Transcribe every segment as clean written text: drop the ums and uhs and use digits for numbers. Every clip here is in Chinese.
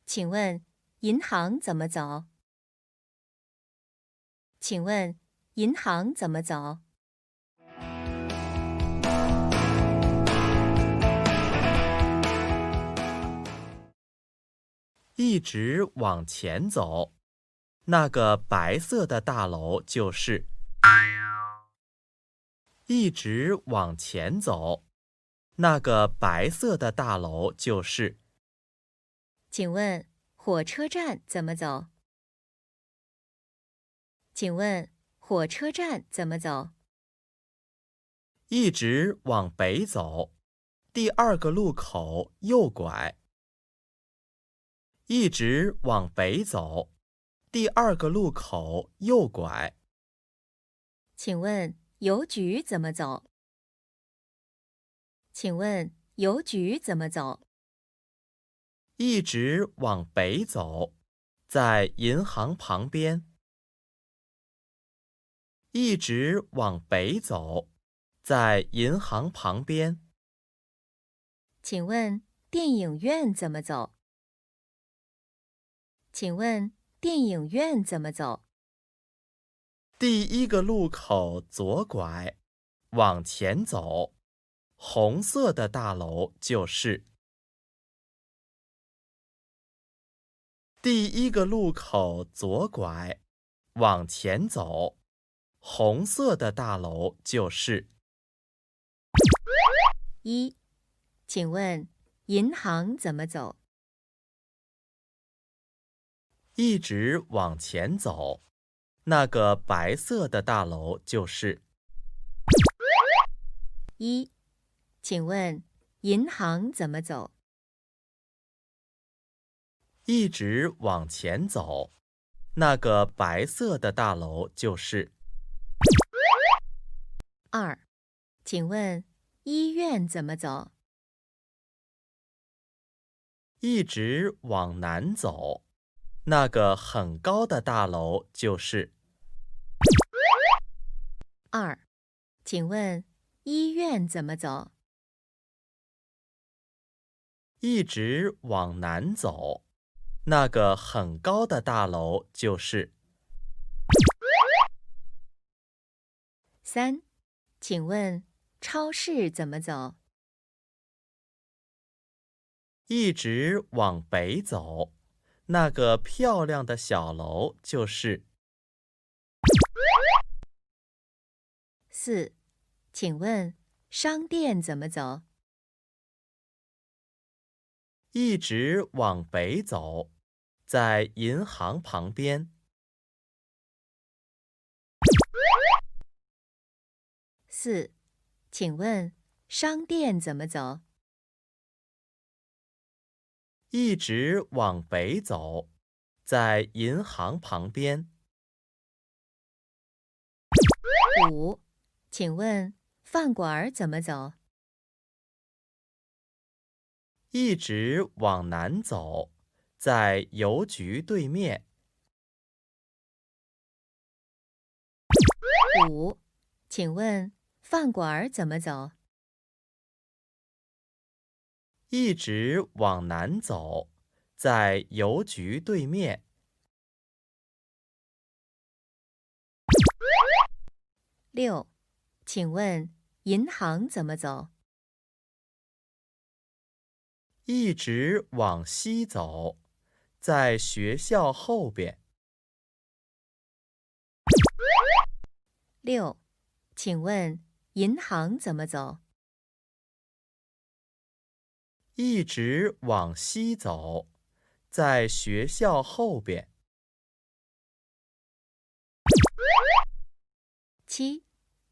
请问银行怎么走？请问银行怎么走？一直往前走，那个白色的大楼就是。一直往前走，那个白色的大楼就是。请问火车站怎么走？请问火车站怎么走？一直往北走，第二个路口右拐。一直往北走，第二个路口右拐。请问邮局怎么走？请问邮局怎么走？一直往北走，在银行旁边。一直往北走，在银行旁边。请问电影院怎么走？请问电影院怎么走？第一个路口左拐，往前走，红色的大楼就是。第一个路口左拐，往前走，红色的大楼就是。一，请问银行怎么走？一直往前走，那个白色的大楼就是。一，请问银行怎么走？一直往前走，那个白色的大楼就是。二，请问医院怎么走？一直往南走，那个很高的大楼就是。二，请问医院怎么走？一直往南走，那个很高的大楼就是。三，请问超市怎么走？一直往北走，那个漂亮的小楼就是。四，请问商店怎么走？一直往北走，在银行旁边。四，请问商店怎么走？一直往北走，在银行旁边。五，请问饭馆怎么走？一直往南走，在邮局对面。五，请问饭馆怎么走？一直往南走，在邮局对面。六，请问银行怎么走？一直往西走，在学校后边。六，请问银行怎么走？一直往西走，在学校后边。七，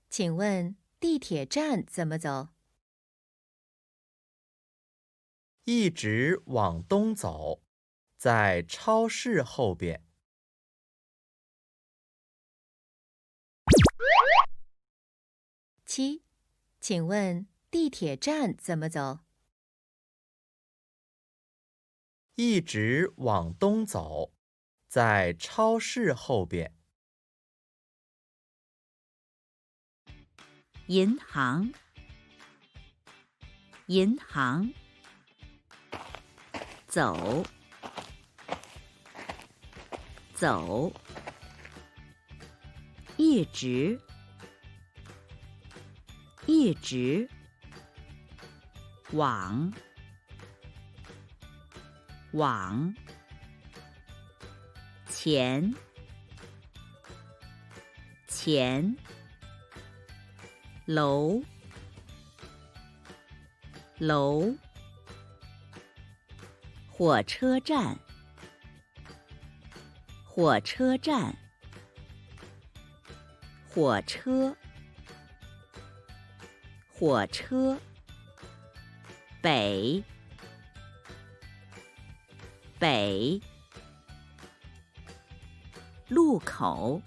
请问地铁站怎么走？一直往东走，在超市后边。七，请问地铁站怎么走？一直往东走，在超市后边。银行，银行，走。走，一直，一直，往，往，前，前，楼，楼，火车站，火车站，火车，火车，北，北，路口，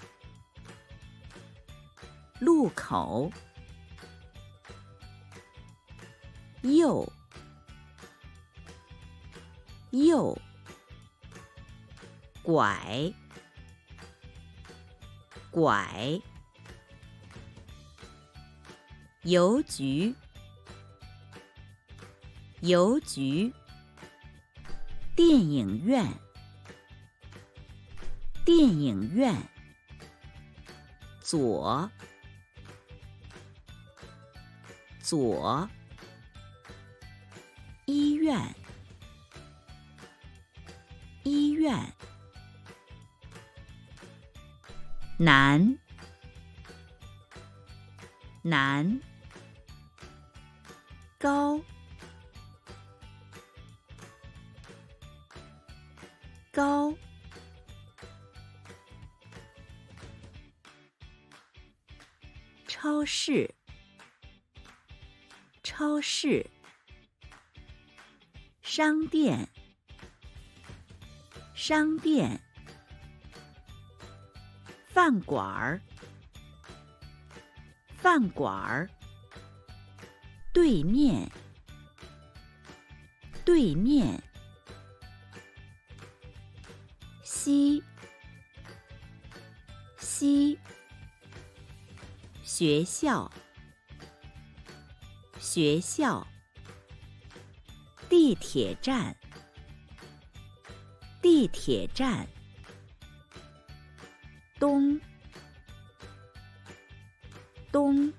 路口，右，右，拐，拐，邮局，邮局，电影院，电影院，左，左，医院，医院，南，南，高，高，超市，超市，商店，商店，饭馆儿，饭馆儿，对面，对面，西，西，学校，学校，地铁站，地铁站，东，东。